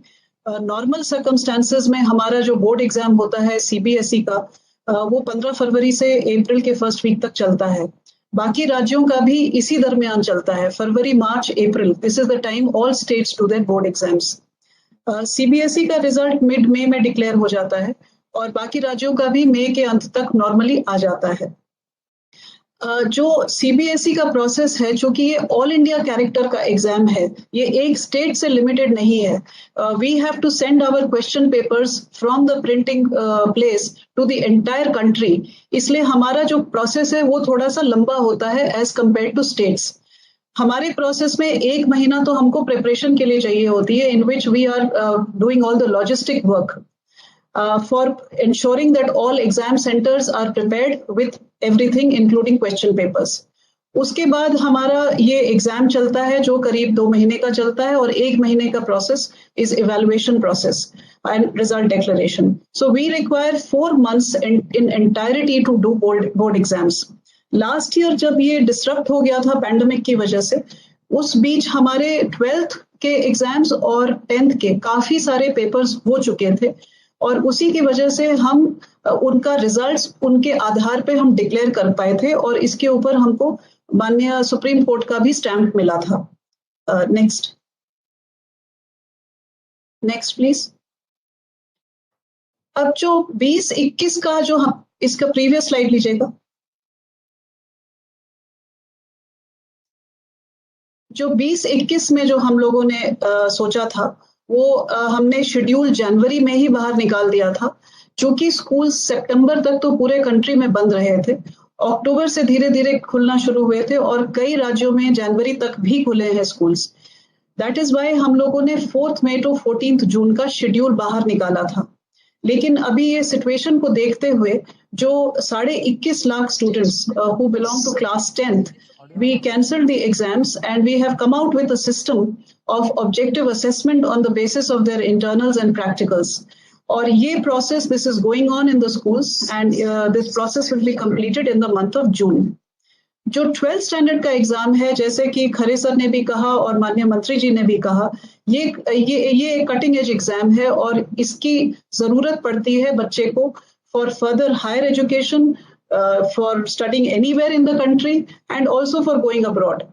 नॉर्मल सर्कमस्टांसेस में हमारा जो बोर्ड एग्जाम होता है CBSE का, वो 15 फरवरी से अप्रैल के फर्स्ट वीक तक चलता है। बाकी राज्यों का भी इसी दरमियान चलता है, फरवरी, March, April. This is the time all states do their board exams. CBSE का रिजल्ट मिड मई में डिक्लेयर हो जाता है और बाकी राज्यों का भी मई के अंत तक नॉर्मली आ जाता है। जो CBSE का प्रोसेस है, जो कि ये ऑल इंडिया कैरेक्टर का एग्जाम है, ये एक स्टेट से लिमिटेड नहीं है। We have to send our question papers from the printing place to the entire country, इसलिए हमारा जो प्रोसेस है वो थोड़ा सा लंबा होता है एज कम्पेयर टू स्टेट्स। हमारे प्रोसेस में 1 महीना तो हमको प्रिपरेशन के लिए चाहिए होती है, in which we are doing all the logistic work for ensuring that all exam centers are prepared with everything including question papers. उसके बाद हमारा ये एग्जाम चलता है जो करीब 2 महीने का चलता है और 1 महीने का process is evaluation process and result declaration. So we require 4 months in entirety to do board exams. Last year जब ये डिस्टर्ब हो गया था पैंडेमिक की वजह से, उस बीच हमारे 12th के एग्जाम्स और 10th के काफी सारे पेपर्स हो चुके थे और उसी की वजह से हम उनका रिजल्ट्स उनके आधार पे हम डिक्लेयर कर पाए थे और इसके ऊपर हमको माननीय सुप्रीम कोर्ट का भी स्टैम्प मिला था। Next please. अब जो 20-21 का जो हम इसका प्रीवियस स्लाइड लीजिएगा। जो 20-21 में जो हम लोगों ने सोचा था वो हमने शेड्यूल जनवरी में ही बाहर निकाल दिया था, क्योंकि स्कूल सितंबर तक तो पूरे कंट्री में बंद रहे थे। अक्टूबर से धीरे धीरे खुलना शुरू हुए थे और कई राज्यों में जनवरी तक भी खुले हैं स्कूल्स। दैट इज वाई हम लोगों ने 4 मई to 14 जून का शेड्यूल बाहर निकाला था। लेकिन अभी ये सिचुएशन को देखते हुए जो 21.5 lakh students who belong to class 10th, we cancelled the exams and we have come out with a system of objective assessment on the basis of their internals and practicals. और ये process, this is going on in the schools and this process will be completed in the month of June. जो 12th standard का exam है, जैसे कि खरे sir ने भी कहा और माननीय मंत्री जी ने भी कहा, ये कटिंग एज एग्जाम है और इसकी जरूरत पड़ती है बच्चे को for further higher education, for studying anywhere in the country and also for going abroad.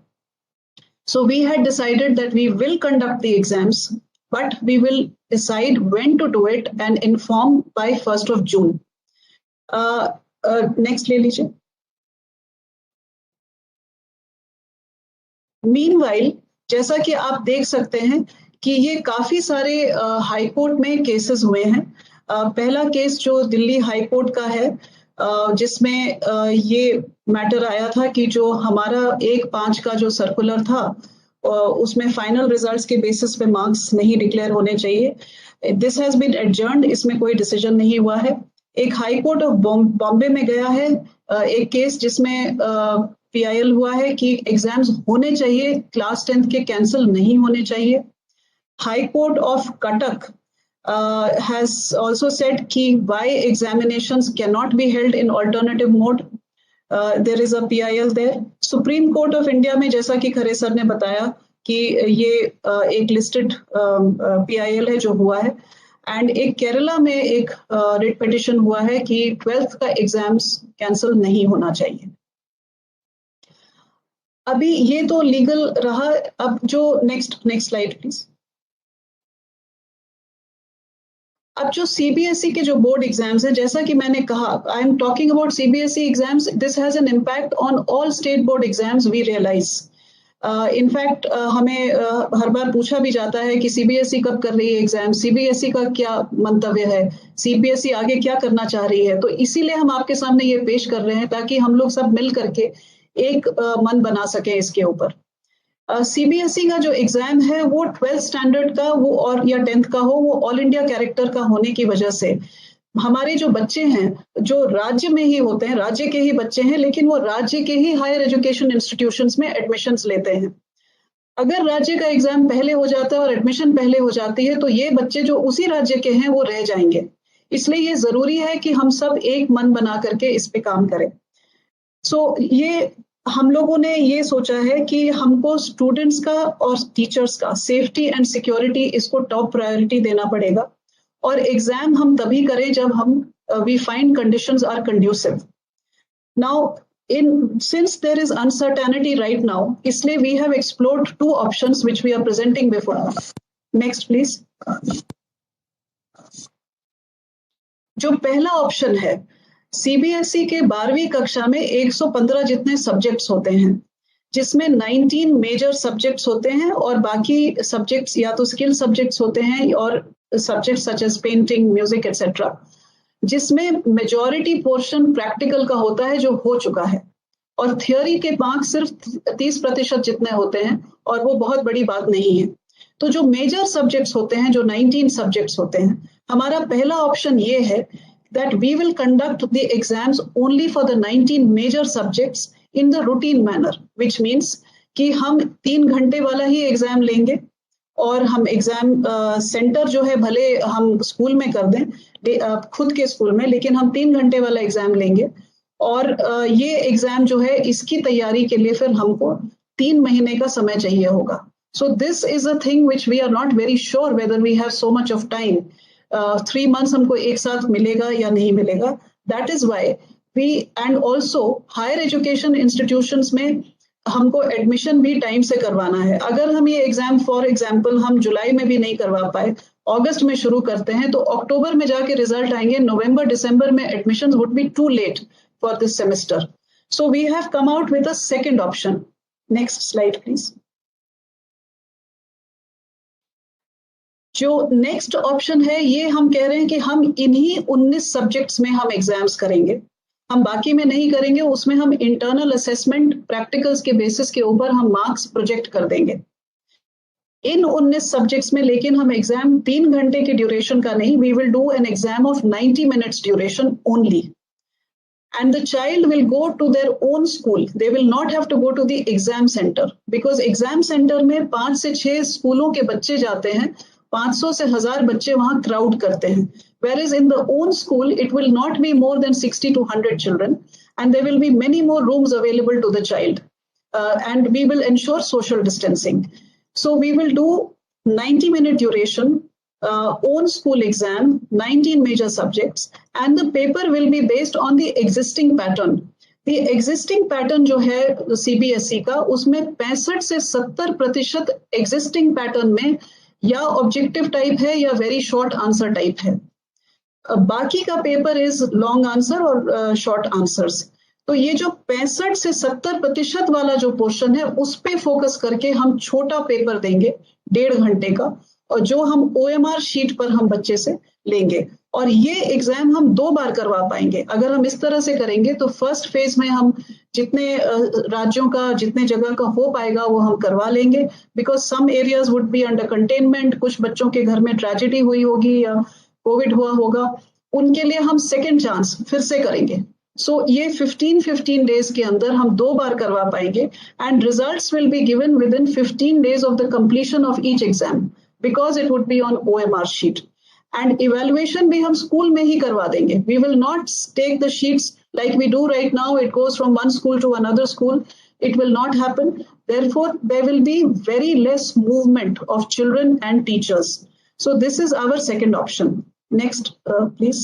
So we had decided that we will conduct the exams but we will decide when to do it and inform by 1st of June. Next ले लीजिए. Meanwhile, जैसा कि आप देख सकते हैं कि ये काफी सारे हाई कोर्ट में केसेस हुए हैं. पहला केस जो दिल्ली हाई कोर्ट का है, जिसमें ये मैटर आया था कि जो हमारा 1/5 का जो सर्कुलर था, उसमें फाइनल रिजल्ट्स के बेसिस पे मार्क्स नहीं डिक्लेयर होने चाहिए. दिस हैज बीन एडजर्न्ड, इसमें कोई डिसीजन नहीं हुआ है. एक हाई कोर्ट ऑफ बॉम्बे में गया है एक केस जिसमें PIL हुआ है कि एग्जाम्स होने चाहिए, क्लास 10th के कैंसिल नहीं होने चाहिए. High court of Cuttack has also said कि why examinations cannot be held in alternative mode. There is a PIL there. Supreme Court of India में जैसा कि खरे सर ने बताया कि ये एक लिस्टेड PIL है जो हुआ है. एंड एक केरला में एक रिट पिटिशन हुआ है कि 12th का एग्जाम्स कैंसिल नहीं होना चाहिए. अभी ये तो लीगल रहा. अब जो नेक्स्ट स्लाइड प्लीज. अब जो CBSE के जो बोर्ड एग्जाम्स हैं, जैसा कि मैंने कहा, I am talking about CBSE exams. This has an impact on all state board exams, we realise. In fact हमें हर बार पूछा भी जाता है कि CBSE कब कर रही है एग्जाम, CBSE का क्या मंतव्य है, CBSE आगे क्या करना चाह रही है. तो इसीलिए हम आपके सामने ये पेश कर रहे हैं ताकि हम लोग सब मिल करके एक मन बना सकें इसके ऊपर. CBSE का जो एग्जाम है वो 12th स्टैंडर्ड का वो और या 10th का हो, वो ऑल इंडिया कैरेक्टर का होने की वजह से हमारे जो बच्चे हैं जो राज्य में ही होते हैं, राज्य के ही बच्चे हैं, लेकिन वो राज्य के ही हायर एजुकेशन इंस्टीट्यूशंस में एडमिशन्स लेते हैं. अगर राज्य का एग्जाम पहले हो जाता है और एडमिशन पहले हो जाती है तो ये बच्चे जो उसी राज्य के हैं वो रह जाएंगे. इसलिए ये जरूरी है कि हम सब एक मन बना करके इस पे काम करें. ये हम लोगों ने ये सोचा है कि हमको स्टूडेंट्स का और टीचर्स का सेफ्टी एंड सिक्योरिटी, इसको टॉप प्रायोरिटी देना पड़ेगा. और एग्जाम हम तभी करें जब हम we find conditions are conducive. Now since there is uncertainty right now, इसलिए we have explored 2 options which we are presenting before. Next please. जो पहला ऑप्शन है, CBSE के 12वीं कक्षा में 115 जितने सब्जेक्ट्स होते हैं, जिसमें 19 मेजर सब्जेक्ट्स होते हैं और बाकी सब्जेक्ट्स या तो स्किल सब्जेक्ट्स होते हैं और subjects such as painting, music etcetera, जिसमें मेजॉरिटी पोर्शन प्रैक्टिकल का होता है जो हो चुका है, और थियोरी के मार्क्स सिर्फ 30% जितने होते हैं और वो बहुत बड़ी बात नहीं है. तो जो मेजर सब्जेक्ट्स होते हैं, जो 19 सब्जेक्ट्स होते हैं, हमारा पहला ऑप्शन ये है that we will conduct the exams only for the 19 major subjects in the routine manner, which means कि हम 3 घंटे वाला ही एग्जाम लेंगे और हम एग्जाम सेंटर जो है भले हम स्कूल में कर दें, खुद के स्कूल में, लेकिन हम 3 घंटे वाला एग्जाम लेंगे. और ये एग्जाम जो है इसकी तैयारी के लिए फिर हमको 3 महीने का समय चाहिए होगा. So this is a thing which we are not very sure whether we have so much of time. 3 months हमको एक साथ मिलेगा या नहीं मिलेगा. That is why we, and also higher education institutions में हमको एडमिशन भी टाइम से करवाना है. अगर हम ये एग्जाम फॉर एग्जाम्पल हम जुलाई में भी नहीं करवा पाए, अगस्त में शुरू करते हैं, तो अक्टूबर में जाके रिजल्ट आएंगे, नवंबर दिसंबर में admission would be too late for this semester. So we have come out with a second option. Next slide please. जो नेक्स्ट ऑप्शन है ये हम कह रहे हैं कि हम इन्हीं 19 सब्जेक्ट्स में हम एग्जाम्स करेंगे, हम बाकी में नहीं करेंगे. उसमें हम इंटरनल असेसमेंट प्रैक्टिकल्स के बेसिस के ऊपर हम मार्क्स प्रोजेक्ट कर देंगे इन 19 सब्जेक्ट्स में. लेकिन हम एग्जाम 3 घंटे के ड्यूरेशन का नहीं, we will do an exam of 90 minutes duration only. And the child will go to their own school. They will not have to go to the exam center, because exam center में 5 से 6 स्कूलों के बच्चे जाते हैं, 500 से 1000 बच्चे वहां क्राउड करते हैं. Whereas in the own school, it will not be more than 60 to 100 children, and there will be many more rooms available to the child. And we will ensure social distancing. So we will do 90-minute duration, own school exam, 19 major subjects, and the paper will be based on the existing pattern. The existing pattern जो है CBSE का, उसमें 65 से 70% existing pattern में या objective type है या very short answer type है। बाकी का पेपर इज लॉन्ग आंसर और शॉर्ट आंसर्स। तो ये जो 65 से 70% वाला जो पोर्शन है उस पे फोकस करके हम छोटा पेपर देंगे 1.5 घंटे का, और जो हम OMR शीट पर हम बच्चे से लेंगे। और ये एग्जाम हम 2 बार करवा पाएंगे। अगर हम इस तरह से करेंगे तो फर्स्ट फेज में हम जितने राज्यों का, जितने जगह का हो पाएगा वो हम करवा लेंगे, because some areas would be under containment, कुछ बच्चों के घर में ट्रेजेडी हुई होगी या कोविड हुआ होगा, उनके लिए हम सेकेंड चांस फिर से करेंगे। सो ये 15 डेज के अंदर हम 2 बार करवा पाएंगे, and results will be given within 15 days of the completion of each exam, because it would be on OMR sheet. And evaluation भी हम स्कूल में ही करवा देंगे। We will not take the sheets like we do right now, it goes from one school to another school. It will not happen. Therefore, there will be very less movement of children and teachers. So this is our second option. Next, please.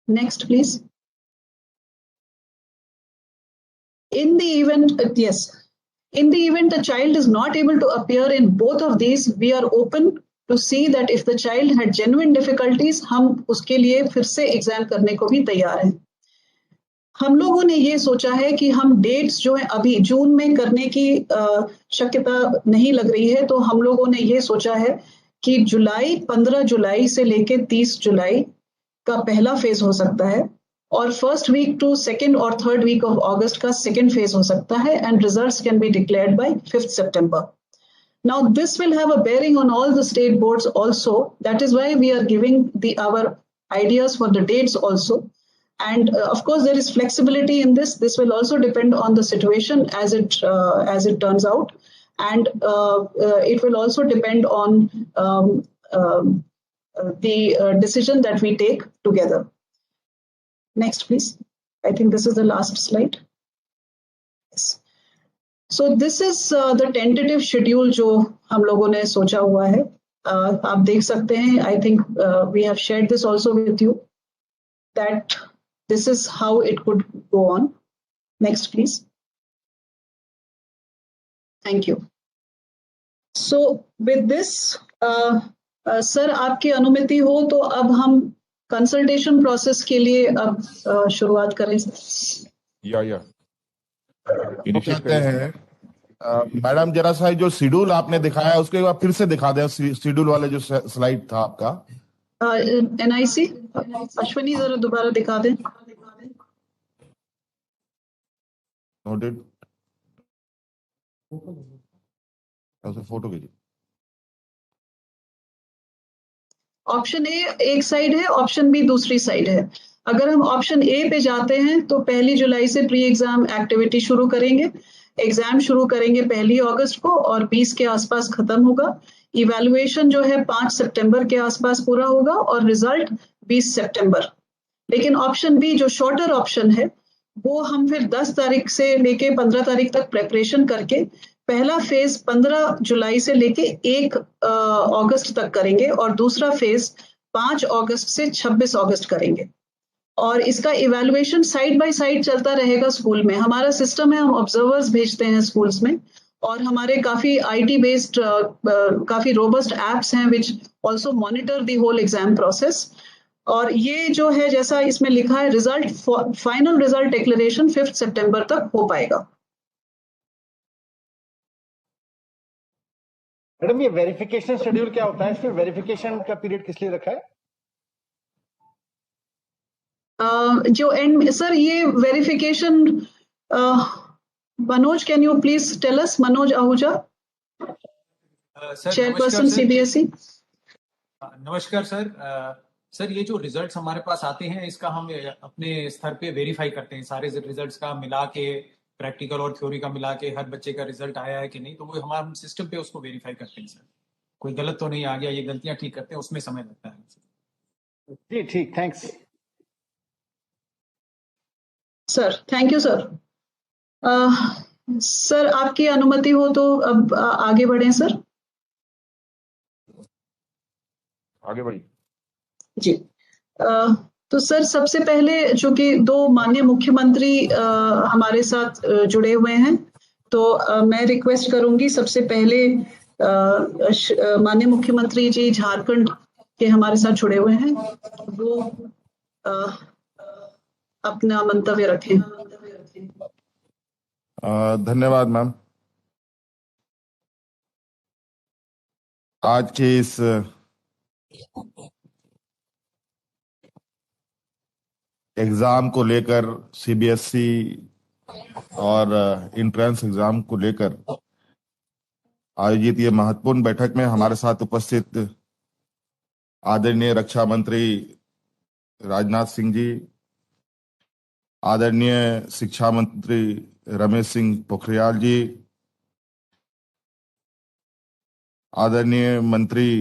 Next, please. In the event, yes, in the event a child is not able to appear in both of these, we are open to see that if the child had genuine difficulties, हम उसके लिए फिर से exam करने को भी तैयार हैं। हम लोगों ने ये सोचा है कि हम डेट्स जो है अभी जून में करने की शक्यता नहीं लग रही है, तो हम लोगों ने ये सोचा है कि 15 जुलाई से लेके 30 जुलाई का पहला फेज हो सकता है, और फर्स्ट वीक टू सेकेंड और थर्ड वीक ऑफ अगस्त का सेकेंड फेज हो सकता है, and results can be declared by 5 September. Now, this will have a bearing on all the state boards also. That is why we are giving our ideas for the dates also. And of course, there is flexibility in this. This will also depend on the situation as it turns out. And it will also depend on the decision that we take together. Next, please. I think this is the last slide. Yes. So this is the tentative schedule जो हम लोगों ने सोचा हुआ है। आप देख सकते हैं, I think we have shared this also with you, that this is how it could go on. Next, please. Thank you. So with this, sir आपकी अनुमति हो तो अब हम कंसल्टेशन प्रोसेस के लिए अब शुरुआत करें। या चाहते हैं मैडम, जरा सा जो शेड्यूल आपने दिखाया है उसके बाद फिर से दिखा दें, शेड्यूल वाले जो स्लाइड था आपका। NIC अश्विनी जरा दोबारा दिखा दें। नोटेड, फोटो कीजिए। ऑप्शन ए एक साइड है, ऑप्शन बी दूसरी साइड है। अगर हम ऑप्शन ए पे जाते हैं तो 1 जुलाई से प्री एग्जाम एक्टिविटी शुरू करेंगे। एग्जाम शुरू करेंगे 1 अगस्त को और 20 के आसपास खत्म होगा। इवैल्यूएशन जो है 5 सितंबर के आसपास पूरा होगा और रिजल्ट 20 सितंबर। लेकिन ऑप्शन बी जो शॉर्टर ऑप्शन है वो हम फिर 10 तारीख से लेके 15 तारीख तक प्रेपरेशन करके पहला फेज 15 जुलाई से लेके 1 अगस्त तक करेंगे और दूसरा फेज 5 अगस्त से 26 अगस्त करेंगे। और इसका इवैल्यूएशन साइड बाय साइड चलता रहेगा स्कूल में। हमारा सिस्टम है, हम ऑब्जर्वर्स भेजते हैं स्कूल्स में और हमारे काफी IT बेस्ड काफी रोबस्ट एप्स हैं which also monitor the whole exam process. और ये जो है जैसा इसमें लिखा है रिजल्ट, फाइनल रिजल्ट डिक्लेरेशन 5 सितंबर तक हो पाएगा। मैडम ये वेरिफिकेशन शेड्यूल क्या होता है? फिर वेरिफिकेशन का पीरियड किस लिए रखा है? जो एंड में सर ये verification, Manoj can you please tell us, Manoj Ahuja, chairperson CBSE। नमस्कार सर। सर ये जो रिजल्ट्स हमारे पास आते हैं इसका हम अपने स्तर पे वेरीफाई करते हैं, सारे रिजल्ट्स का मिला के, प्रैक्टिकल और थ्योरी का मिला के हर बच्चे का रिजल्ट आया है कि नहीं, तो वो हमारे सिस्टम पे उसको वेरीफाई करते हैं सर। कोई गलत तो नहीं आ गया, ये गलतियां ठीक करते हैं, उसमें समय लगता है। जी ठीक, thanks sir. Thank you sir. Sir आपकी अनुमति हो तो अब आगे बढ़ें सर। आगे बढ़िए जी। तो सर सबसे पहले चूंकि 2 माननीय मुख्यमंत्री हमारे साथ जुड़े हुए हैं, तो मैं रिक्वेस्ट करूंगी सबसे पहले माननीय मुख्यमंत्री जी झारखंड के हमारे साथ जुड़े हुए हैं, वो अपना मंतव्य रखें। धन्यवाद मैम। आज के इस एग्जाम को लेकर, सीबीएसई और एंट्रेंस एग्जाम को लेकर आयोजित ये महत्वपूर्ण बैठक में हमारे साथ उपस्थित आदरणीय रक्षा मंत्री राजनाथ सिंह जी, आदरणीय शिक्षा मंत्री रमेश सिंह पोखरियाल जी, आदरणीय मंत्री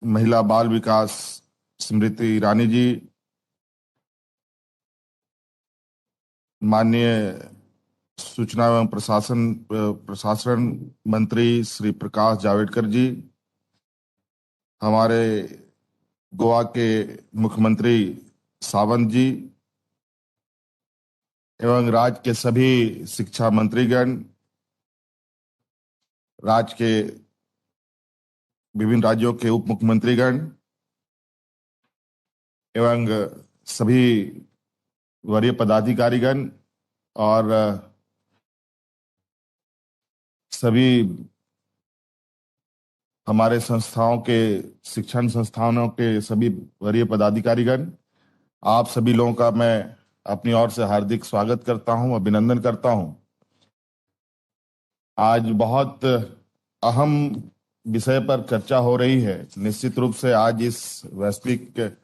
महिला बाल विकास स्मृति ईरानी जी, माननीय सूचना एवं प्रशासन मंत्री श्री प्रकाश जावड़ेकर जी, हमारे गोवा के मुख्यमंत्री सावंत जी एवं राज्य के सभी शिक्षा मंत्रीगण, राज्य के विभिन्न राज्यों के उप मुख्यमंत्रीगण एवं सभी वरीय पदाधिकारीगण और सभी हमारे संस्थाओं के, शिक्षण संस्थानों के सभी वरीय पदाधिकारीगण, आप सभी लोगों का मैं अपनी ओर से हार्दिक स्वागत करता हूं, अभिनंदन करता हूं। आज बहुत अहम विषय पर चर्चा हो रही है। निश्चित रूप से आज इस वैश्विक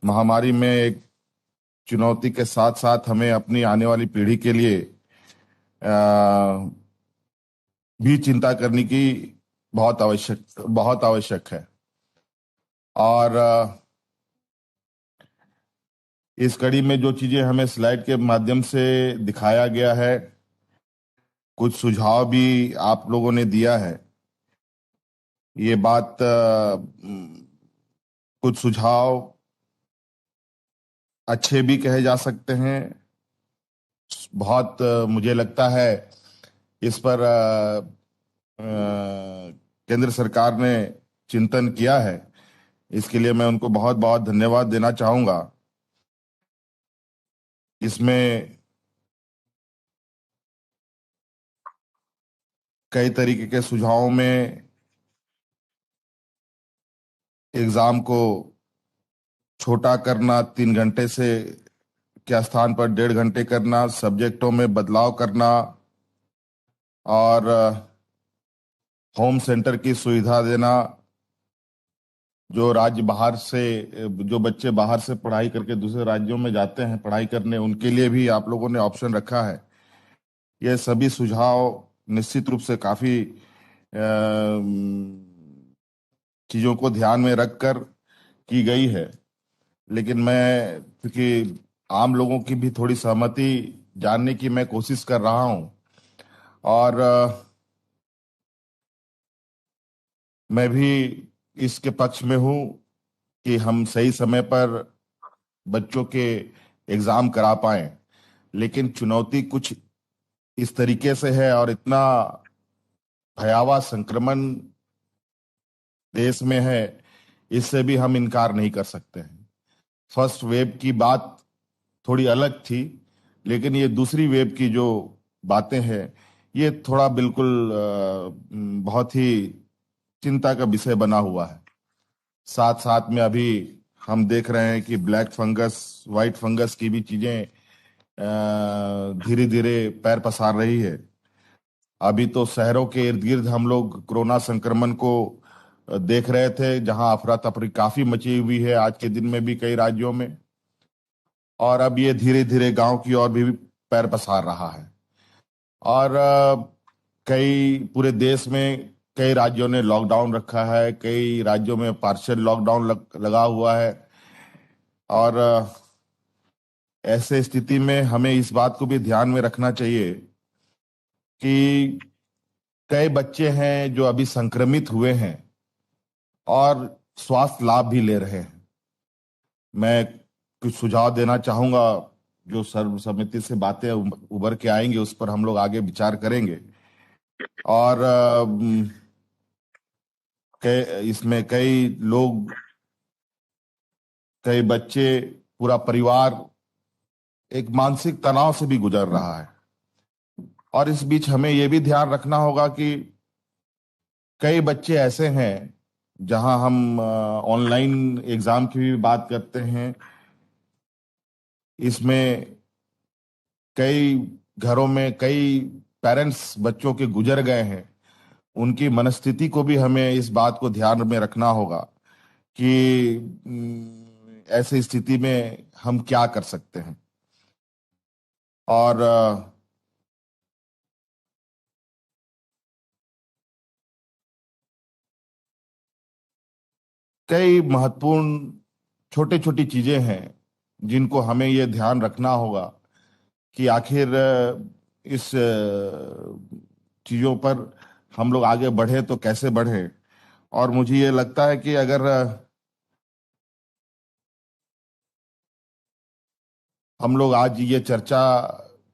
महामारी में एक चुनौती के साथ साथ हमें अपनी आने वाली पीढ़ी के लिए भी चिंता करने की बहुत आवश्यक है। और इस कड़ी में जो चीजें हमें स्लाइड के माध्यम से दिखाया गया है, कुछ सुझाव भी आप लोगों ने दिया है। ये बात कुछ सुझाव अच्छे भी कहे जा सकते हैं। बहुत मुझे लगता है इस पर केंद्र सरकार ने चिंतन किया है, इसके लिए मैं उनको बहुत बहुत धन्यवाद देना चाहूंगा। इसमें कई तरीके के सुझावों में एग्जाम को छोटा करना, 3 घंटे से के स्थान पर 1.5 घंटे करना, सब्जेक्टों में बदलाव करना और होम सेंटर की सुविधा देना। जो बच्चे बाहर से पढ़ाई करके दूसरे राज्यों में जाते हैं पढ़ाई करने, उनके लिए भी आप लोगों ने ऑप्शन रखा है। ये सभी सुझाव निश्चित रूप से काफी चीजों को ध्यान में रखकर की गई है, लेकिन मैं क्योंकि आम लोगों की भी थोड़ी सहमति जानने की मैं कोशिश कर रहा हूं और मैं भी इसके पक्ष में हूं कि हम सही समय पर बच्चों के एग्जाम करा पाएं, लेकिन चुनौती कुछ इस तरीके से है और इतना भयावह संक्रमण देश में है, इससे भी हम इनकार नहीं कर सकते हैं। फर्स्ट वेव की बात थोड़ी अलग थी, लेकिन ये दूसरी वेव की जो बातें हैं ये थोड़ा बिल्कुल बहुत ही चिंता का विषय बना हुआ है। साथ साथ में अभी हम देख रहे हैं कि ब्लैक फंगस, व्हाइट फंगस की भी चीजें धीरे धीरे पैर पसार रही है। अभी तो शहरों के इर्द गिर्द हम लोग कोरोना संक्रमण को देख रहे थे, जहां अफरा तफरी काफी मची हुई है आज के दिन में भी कई राज्यों में, और अब ये धीरे धीरे गांव की ओर भी पैर पसार रहा है। और पूरे देश में कई राज्यों ने लॉकडाउन रखा है, कई राज्यों में पार्शियल लॉकडाउन लगा हुआ है। और ऐसे स्थिति में हमें इस बात को भी ध्यान में रखना चाहिए कि कई बच्चे हैं जो अभी संक्रमित हुए हैं और स्वास्थ्य लाभ भी ले रहे हैं। मैं कुछ सुझाव देना चाहूंगा जो सर्वसम्मति से बातें उभर के आएंगे उस पर हम लोग आगे विचार करेंगे। और इसमें कई लोग, कई बच्चे, पूरा परिवार एक मानसिक तनाव से भी गुजर रहा है। और इस बीच हमें यह भी ध्यान रखना होगा कि कई बच्चे ऐसे हैं जहां हम ऑनलाइन एग्जाम की भी बात करते हैं, इसमें कई घरों में कई पेरेंट्स बच्चों के गुजर गए हैं। उनकी मनस्थिति को भी हमें इस बात को ध्यान में रखना होगा कि ऐसी स्थिति में हम क्या कर सकते हैं। और कई महत्वपूर्ण छोटी छोटी चीजें हैं जिनको हमें यह ध्यान रखना होगा कि आखिर इस चीजों पर हम लोग आगे बढ़े तो कैसे बढ़े। और मुझे ये लगता है कि अगर हम लोग आज ये चर्चा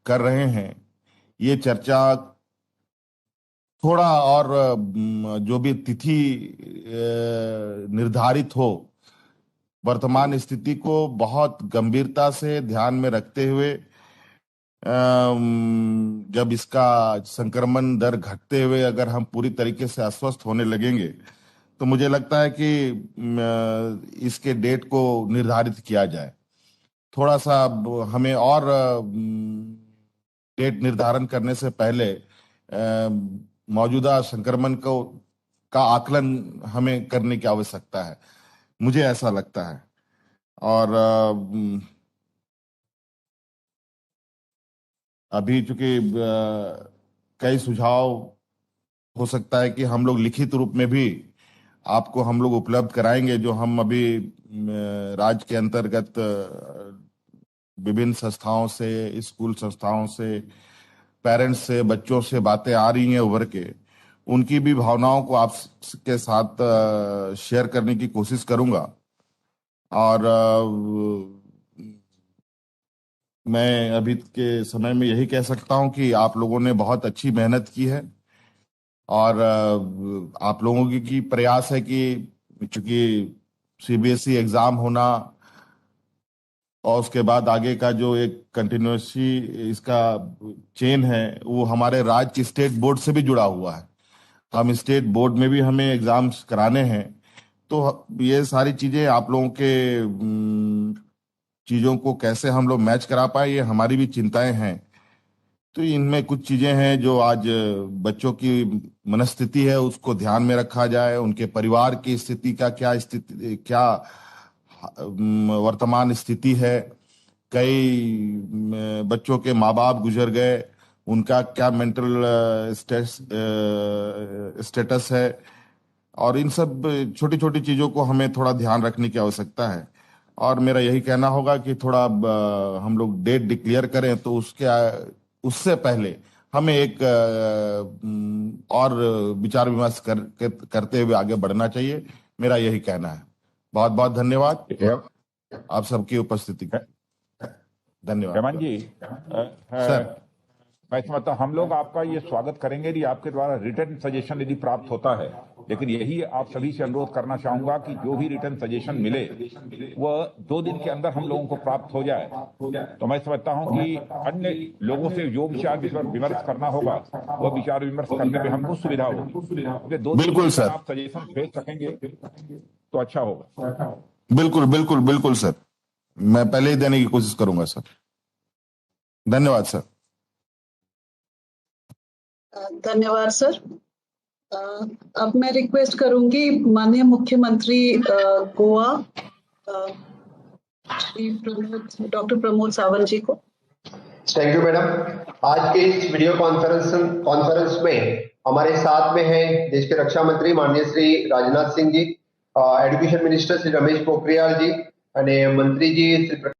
कर रहे हैं, ये चर्चा थोड़ा और जो भी तिथि निर्धारित हो, वर्तमान स्थिति को बहुत गंभीरता से ध्यान में रखते हुए, जब इसका संक्रमण दर घटते हुए अगर हम पूरी तरीके से अस्वस्थ होने लगेंगे तो मुझे लगता है कि इसके डेट को निर्धारित किया जाए। थोड़ा सा हमें और डेट निर्धारण करने से पहले मौजूदा संक्रमण का आकलन हमें करने की आवश्यकता है, मुझे ऐसा लगता है। और अभी चूंकि कई सुझाव हो सकता है कि हम लोग लिखित रूप में भी आपको हम लोग उपलब्ध कराएंगे, जो हम अभी राज्य के अंतर्गत विभिन्न संस्थाओं से, स्कूल संस्थाओं से, पेरेंट्स से, बच्चों से बातें आ रही हैं उभर के, उनकी भी भावनाओं को आपके साथ शेयर करने की कोशिश करूंगा। और मैं अभी के समय में यही कह सकता हूं कि आप लोगों ने बहुत अच्छी मेहनत की है। और आप लोगों की प्रयास है कि चूंकि सीबीएसई एग्जाम होना और उसके बाद आगे का जो एक कंटिन्यूसी इसका चेन है वो हमारे राज्य के स्टेट बोर्ड से भी जुड़ा हुआ है। हम स्टेट बोर्ड में भी हमें एग्जाम्स कराने हैं, तो ये सारी चीजें आप लोगों के चीजों को कैसे हम लोग मैच करा पाए, ये हमारी भी चिंताएं हैं। तो इनमें कुछ चीजें हैं जो आज बच्चों की मनस्थिति है उसको ध्यान में रखा जाए, उनके परिवार की स्थिति का क्या वर्तमान स्थिति है। कई बच्चों के माँ बाप गुजर गए, उनका क्या मेंटल स्टेटस है। और इन सब छोटी छोटी चीजों को हमें थोड़ा ध्यान रखने की आवश्यकता है। और मेरा यही कहना होगा कि थोड़ा हम लोग डेट डिक्लेयर करें तो उससे पहले हमें एक और विचार विमर्श करते हुए आगे बढ़ना चाहिए, मेरा यही कहना है। बहुत बहुत धन्यवाद आप सबकी उपस्थिति का। धन्यवाद। हेमंत जी, सर, मैं समझता हूं हम लोग आपका ये स्वागत करेंगे यदि आपके द्वारा रिटर्न सजेशन यदि प्राप्त होता है, लेकिन यही आप सभी से अनुरोध करना चाहूंगा कि जो भी रिटर्न सजेशन मिले वह 2 दिन के अंदर हम लोगों को प्राप्त हो जाए। तो मैं समझता हूं कि अन्य लोगों से जो विचार विमर्श करना होगा वह विचार विमर्श करने में हमको सुविधा होगी। 2 दिन में आप सजेशन भेज सकेंगे तो अच्छा होगा। बिल्कुल बिल्कुल बिल्कुल सर, मैं पहले ही देने की कोशिश करूंगा सर। धन्यवाद सर। धन्यवाद सर। अब मैं रिक्वेस्ट करूंगी माननीय मुख्यमंत्री गोवा श्री डॉक्टर प्रमोद सावंत जी को। Thank you madam. आज के इस वीडियो कॉन्फ्रेंस में हमारे साथ में हैं देश के रक्षा मंत्री माननीय श्री राजनाथ सिंह जी, एजुकेशन मिनिस्टर श्री रमेश पोखरियाल जी, અને મંત્રીજી શ્રી